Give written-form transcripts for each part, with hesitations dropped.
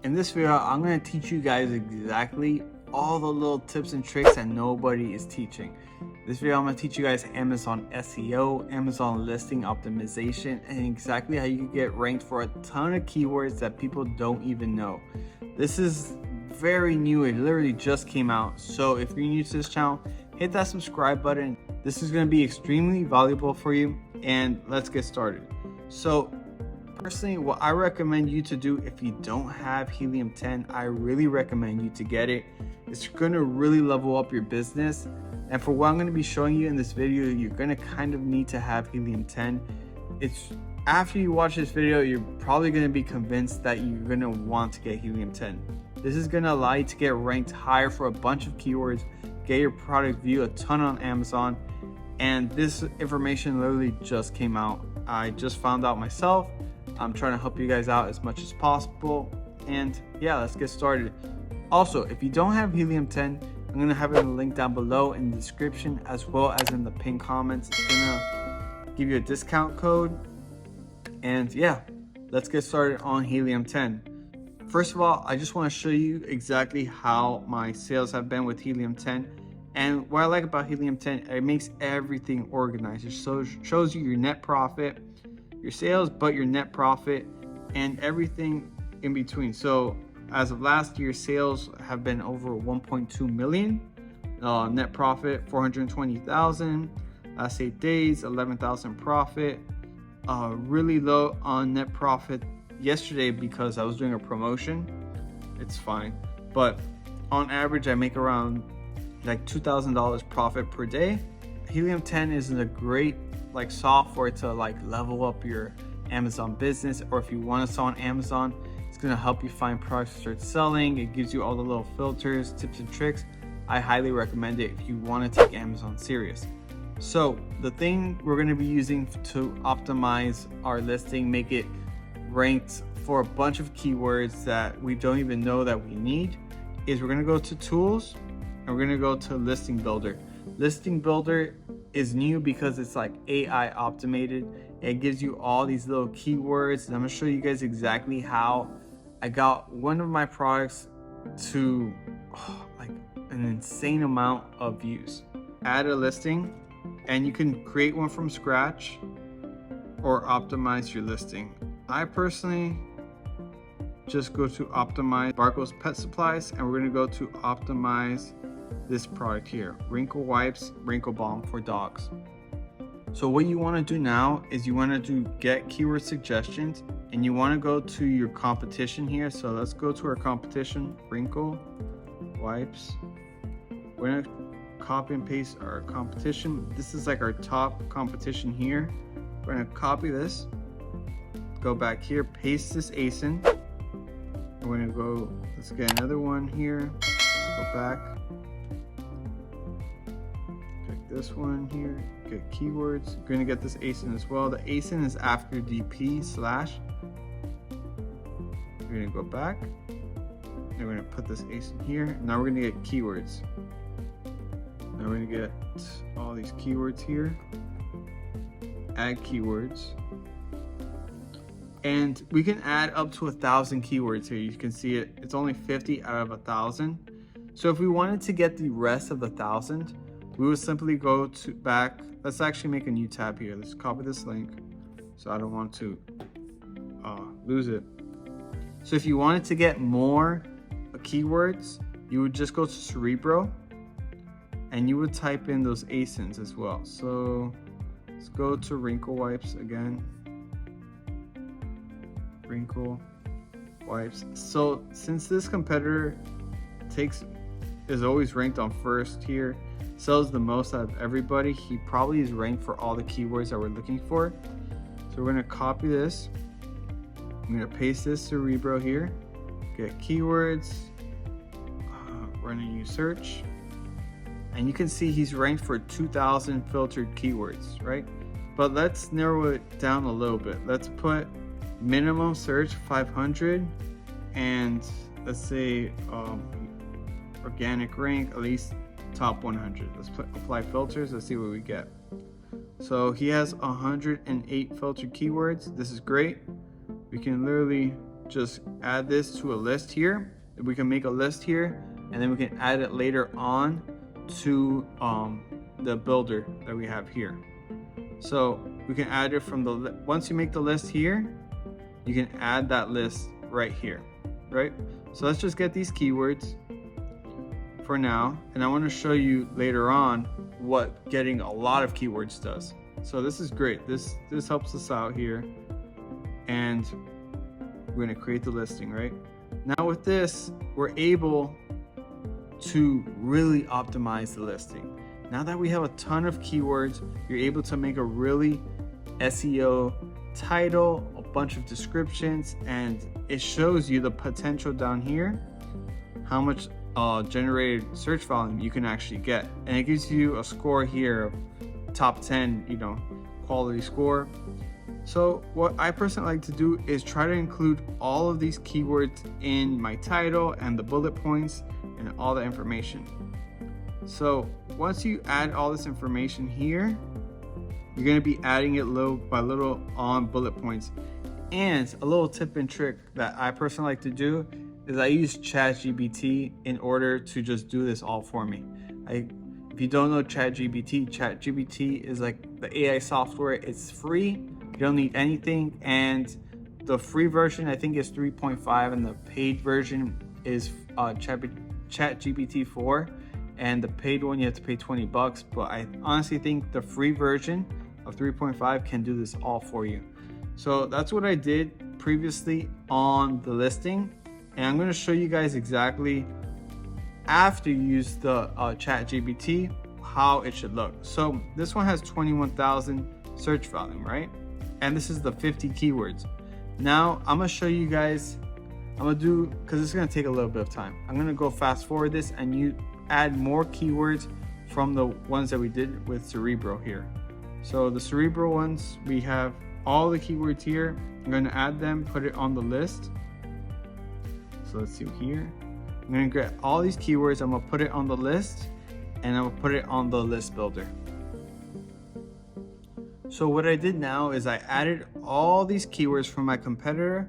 In this video, I'm going to teach you guys exactly all the little tips and tricks that nobody is teaching. This video, I'm going to teach you guys Amazon SEO, Amazon listing optimization, and exactly how you can get ranked for a ton of keywords that people don't even know. This is very new. It literally just came out. So if you're new to this channel, hit that subscribe button. This is going to be extremely valuable for you, and let's get started. So personally, what I recommend you to do if you don't have Helium 10, I really recommend you to get it. It's going to really level up your business. And for what I'm going to be showing you in this video, you're going to kind of need to have Helium 10. It's after you watch this video, you're probably going to be convinced that you're going to want to get Helium 10. This is going to allow you to get ranked higher for a bunch of keywords, get your product viewed a ton on Amazon. And this information literally just came out. I just found out myself. I'm trying to help you guys out as much as possible. And yeah, let's get started. Also, if you don't have Helium 10, I'm going to have it in the link down below in the description as well as in the pinned comments. It's going to give you a discount code. And yeah, let's get started on Helium 10. First of all, I just want to show you exactly how my sales have been with Helium 10. And what I like about Helium 10, it makes everything organized. It shows you your net profit, your sales, but your net profit and everything in between. So as of last year, sales have been over 1.2 million, net profit 420,000, last 8 days 11,000 profit, really low on net profit yesterday because I was doing a promotion. It's fine, but on average I make around like $2,000 profit per day. Helium 10 is a great software to level up your Amazon business, or if you want to sell on Amazon, it's going to help you find products to start selling. It gives you all the little filters, tips and tricks. I highly recommend it if you want to take Amazon serious. So the thing we're going to be using to optimize our listing, make it ranked for a bunch of keywords that we don't even know that we need, is we're going to go to tools and we're going to go to listing builder. Listing builder is new because it's AI optimated. It gives you all these little keywords, and I'm going to show you guys exactly how I got one of my products to an insane amount of views. Add a listing, and you can create one from scratch or optimize your listing. I personally just go to optimize Barco's Pet Supplies, and we're going to go to optimize this product here, Wrinkle Wipes Wrinkle Balm for dogs. So what you want to do now is you want to do get keyword suggestions, and you want to go to your competition here. So let's go to our competition, Wrinkle Wipes. We're going to copy and paste our competition. This is our top competition here. We're going to copy this, go back here, paste this ASIN. We're going to go, let's get another one here. Let's go back. This one here, get keywords. You're going to get this ASIN as well. The ASIN is after DP slash. We're going to go back and we're going to put this ASIN here. Now we're going to get keywords. Now we're going to get all these keywords here, add keywords, and we can add up to 1,000 keywords here. You can see it, it's only 50 out of 1,000. So if we wanted to get the rest of the 1,000, we would simply go to back. Let's actually make a new tab here. Let's copy this link so I don't want to lose it. So if you wanted to get more keywords, you would just go to Cerebro and you would type in those ASINs as well. So let's go to Wrinkle Wipes again. Wrinkle Wipes. So since this competitor is always ranked on first here, sells the most out of everybody, he probably is ranked for all the keywords that we're looking for. So we're going to copy this. I'm going to paste this Cerebro here, get keywords, we're going to use search, and you can see he's ranked for 2,000 filtered keywords, right? But let's narrow it down a little bit. Let's put minimum search 500, and let's say organic rank at least top 100. Let's apply filters. Let's see what we get. So he has 108 filtered keywords. This is great. We can literally just add this to a list here. We can make a list here, and then we can add it later on to the builder that we have here. So we can add it from the, once you make the list here, you can add that list right here, right? So let's just get these keywords for now, and I want to show you later on what getting a lot of keywords does. So this is great. This helps us out here, and we're going to create the listing, right? Now with this, we're able to really optimize the listing. Now that we have a ton of keywords, you're able to make a really SEO title, a bunch of descriptions, and it shows you the potential down here, how much generated search volume you can actually get. And it gives you a score here of top 10, you know, quality score. So what I personally like to do is try to include all of these keywords in my title and the bullet points and all the information. So once you add all this information here, you're going to be adding it little by little on bullet points. And a little tip and trick that I personally like to do is I use ChatGPT in order to just do this all for me. If you don't know ChatGPT is like the AI software. It's free. You don't need anything. And the free version, I think, is 3.5, and the paid version is ChatGPT 4. And the paid one, you have to pay $20. But I honestly think the free version of 3.5 can do this all for you. So that's what I did previously on the listing. And I'm going to show you guys exactly after you use the ChatGPT how it should look. So this one has 21,000 search volume, right? And this is the 50 keywords. Now I'm going to show you guys, I'm going to do, because it's going to take a little bit of time, I'm going to go fast forward this and you add more keywords from the ones that we did with Cerebro here. So the Cerebro ones, we have all the keywords here. I'm going to add them, put it on the list. So let's see here. I'm going to get all these keywords. I'm going to put it on the list, and I'm going to put it on the list builder. So what I did now is I added all these keywords from my competitor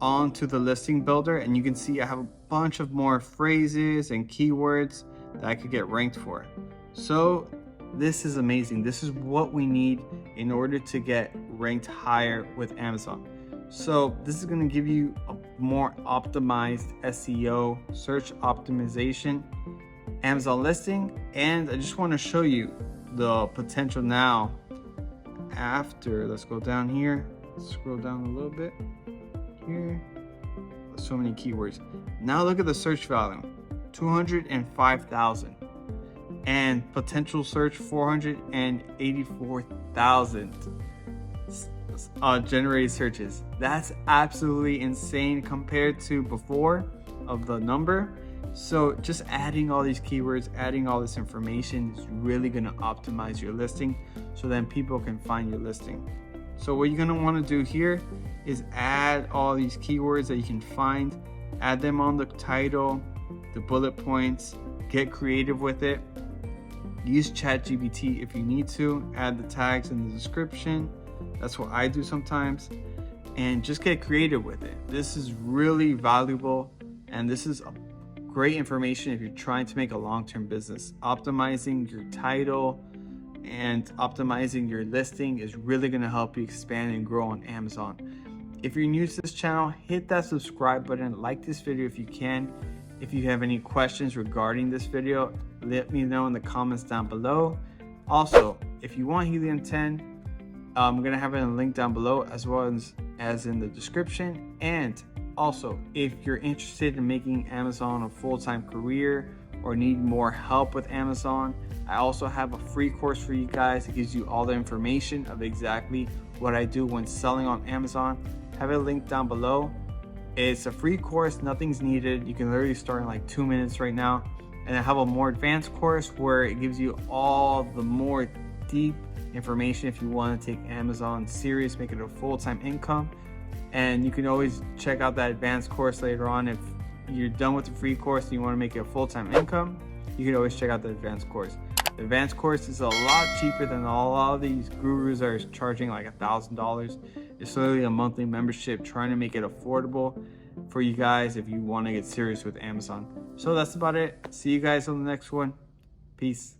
onto the listing builder, and you can see I have a bunch of more phrases and keywords that I could get ranked for. So this is amazing. This is what we need in order to get ranked higher with Amazon. So this is going to give you a more optimized SEO, search optimization, Amazon listing. And I just want to show you the potential now after. Let's go down here, scroll down a little bit here. So many keywords. Now look at the search volume, 205,000, and potential search 484,000 generated searches. That's absolutely insane compared to before of the number. So just adding all these keywords, adding all this information is really going to optimize your listing, so then people can find your listing. So what you're going to want to do here is add all these keywords that you can find, add them on the title, the bullet points, get creative with it. Use ChatGPT if you need to, add the tags in the description. That's what I do sometimes, and just get creative with it. This is really valuable, and this is a great information if you're trying to make a long-term business. Optimizing your title and optimizing your listing is really going to help you expand and grow on Amazon. If you're new to this channel, hit that subscribe button, like this video if you can. If you have any questions regarding this video, let me know in the comments down below. Also, if you want Helium 10, I'm going to have it in a link down below, as well as in the description. And also, if you're interested in making Amazon a full-time career or need more help with Amazon, I also have a free course for you guys. It gives you all the information of exactly what I do when selling on Amazon. I have it linked down below. It's a free course, nothing's needed. You can literally start in like 2 minutes right now. And I have a more advanced course where it gives you all the more deep information if you want to take Amazon serious, make it a full-time income. And you can always check out that advanced course later on. If you're done with the free course and you want to make it a full-time income, you can always check out the advanced course. The advanced course is a lot cheaper than all of these gurus are charging like $1,000. It's literally a monthly membership, trying to make it affordable for you guys if you want to get serious with Amazon. So that's about it. See you guys on the next one. Peace.